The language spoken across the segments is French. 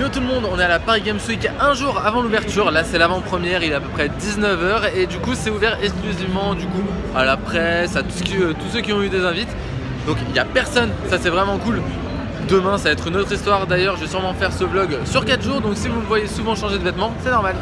Yo tout le monde, on est à la Paris Games Week un jour avant l'ouverture. Là c'est l'avant-première, il est à peu près 19 h et du coup c'est ouvert exclusivement du coup à la presse, à tous ceux qui ont eu des invites. Donc il n'y a personne, ça c'est vraiment cool. Demain ça va être une autre histoire, d'ailleurs je vais sûrement faire ce vlog sur 4 jours. Donc si vous me voyez souvent changer de vêtements, c'est normal.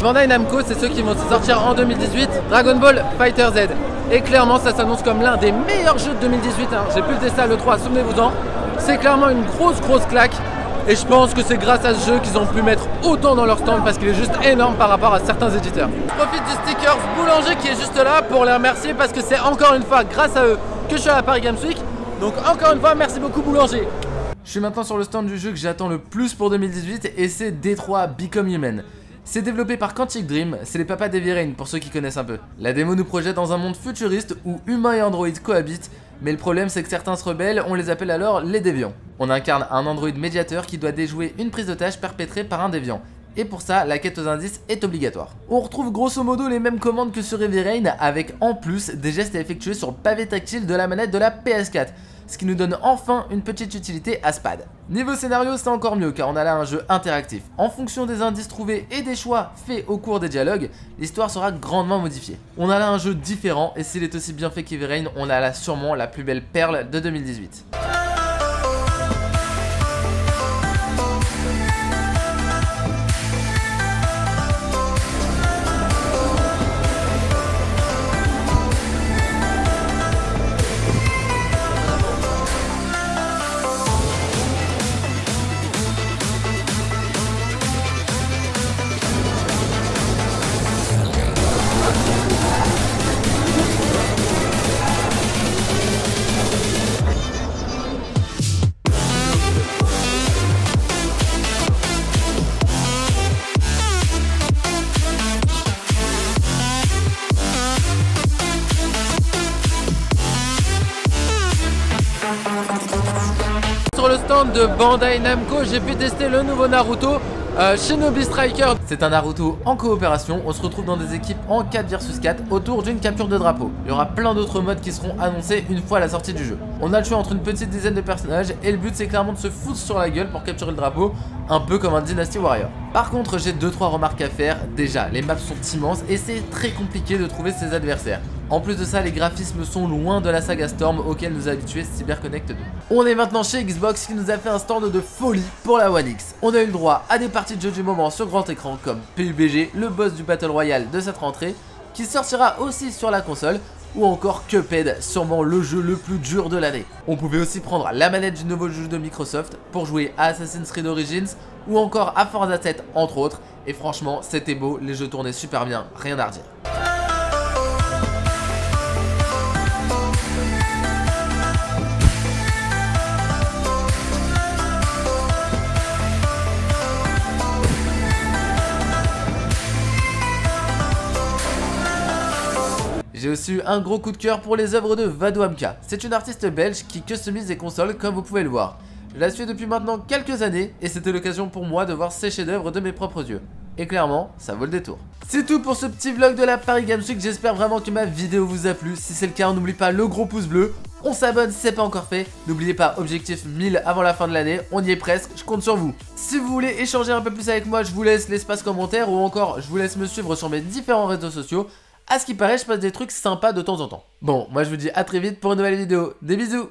Bandai Namco, c'est ceux qui vont sortir en 2018 Dragon Ball Fighter Z. Et clairement ça s'annonce comme l'un des meilleurs jeux de 2018 hein. J'ai pu le tester à l'E3, souvenez-vous-en. C'est clairement une grosse claque. Et je pense que c'est grâce à ce jeu qu'ils ont pu mettre autant dans leur stand, parce qu'il est juste énorme par rapport à certains éditeurs. Je profite du stickers Boulanger qui est juste là pour les remercier, parce que c'est encore une fois grâce à eux que je suis à la Paris Games Week. Donc encore une fois merci beaucoup Boulanger. Je suis maintenant sur le stand du jeu que j'attends le plus pour 2018 et c'est Detroit Become Human. C'est développé par Quantic Dream, c'est les papas d'Heavy Rain pour ceux qui connaissent un peu. La démo nous projette dans un monde futuriste où humains et androïdes cohabitent, mais le problème c'est que certains se rebellent, on les appelle alors les déviants. On incarne un androïde médiateur qui doit déjouer une prise d'otage perpétrée par un déviant. Et pour ça, la quête aux indices est obligatoire. On retrouve grosso modo les mêmes commandes que sur Heavy Rain, avec en plus des gestes à effectuer sur le pavé tactile de la manette de la PS4. Ce qui nous donne enfin une petite utilité à SPAD. Niveau scénario c'est encore mieux car on a là un jeu interactif. En fonction des indices trouvés et des choix faits au cours des dialogues, l'histoire sera grandement modifiée. On a là un jeu différent et s'il est aussi bien fait qu'Heavy Rain, on a là sûrement la plus belle perle de 2018. Sur le stand de Bandai Namco, j'ai pu tester le nouveau Naruto Shinobi Striker. C'est un Naruto en coopération, on se retrouve dans des équipes en 4 vs 4 autour d'une capture de drapeau. Il y aura plein d'autres modes qui seront annoncés une fois la sortie du jeu. On a le choix entre une petite dizaine de personnages et le but c'est clairement de se foutre sur la gueule pour capturer le drapeau, un peu comme un Dynasty Warrior. Par contre j'ai 2-3 remarques à faire. Déjà, les maps sont immenses et c'est très compliqué de trouver ses adversaires. En plus de ça, les graphismes sont loin de la saga Storm auquel nous a habitué CyberConnect 2. On est maintenant chez Xbox qui nous a fait un stand de folie pour la One X. On a eu le droit à des parties de jeu du moment sur grand écran comme PUBG, le boss du Battle Royale de cette rentrée, qui sortira aussi sur la console, ou encore Cuphead, sûrement le jeu le plus dur de l'année. On pouvait aussi prendre la manette du nouveau jeu de Microsoft pour jouer à Assassin's Creed Origins ou encore à Forza 7 entre autres, et franchement c'était beau, les jeux tournaient super bien, rien à redire. J'ai aussi eu un gros coup de cœur pour les œuvres de Vado Amka. C'est une artiste belge qui customise des consoles comme vous pouvez le voir. Je la suis depuis maintenant quelques années et c'était l'occasion pour moi de voir ses chefs-d'œuvre de mes propres yeux. Et clairement, ça vaut le détour. C'est tout pour ce petit vlog de la Paris Games Week, j'espère vraiment que ma vidéo vous a plu. Si c'est le cas, n'oubliez pas le gros pouce bleu, on s'abonne si c'est pas encore fait. N'oubliez pas, objectif 1000 avant la fin de l'année, on y est presque, je compte sur vous. Si vous voulez échanger un peu plus avec moi, je vous laisse l'espace commentaire ou encore je vous laisse me suivre sur mes différents réseaux sociaux. À ce qui paraît, je passe des trucs sympas de temps en temps. Bon, moi je vous dis à très vite pour une nouvelle vidéo. Des bisous!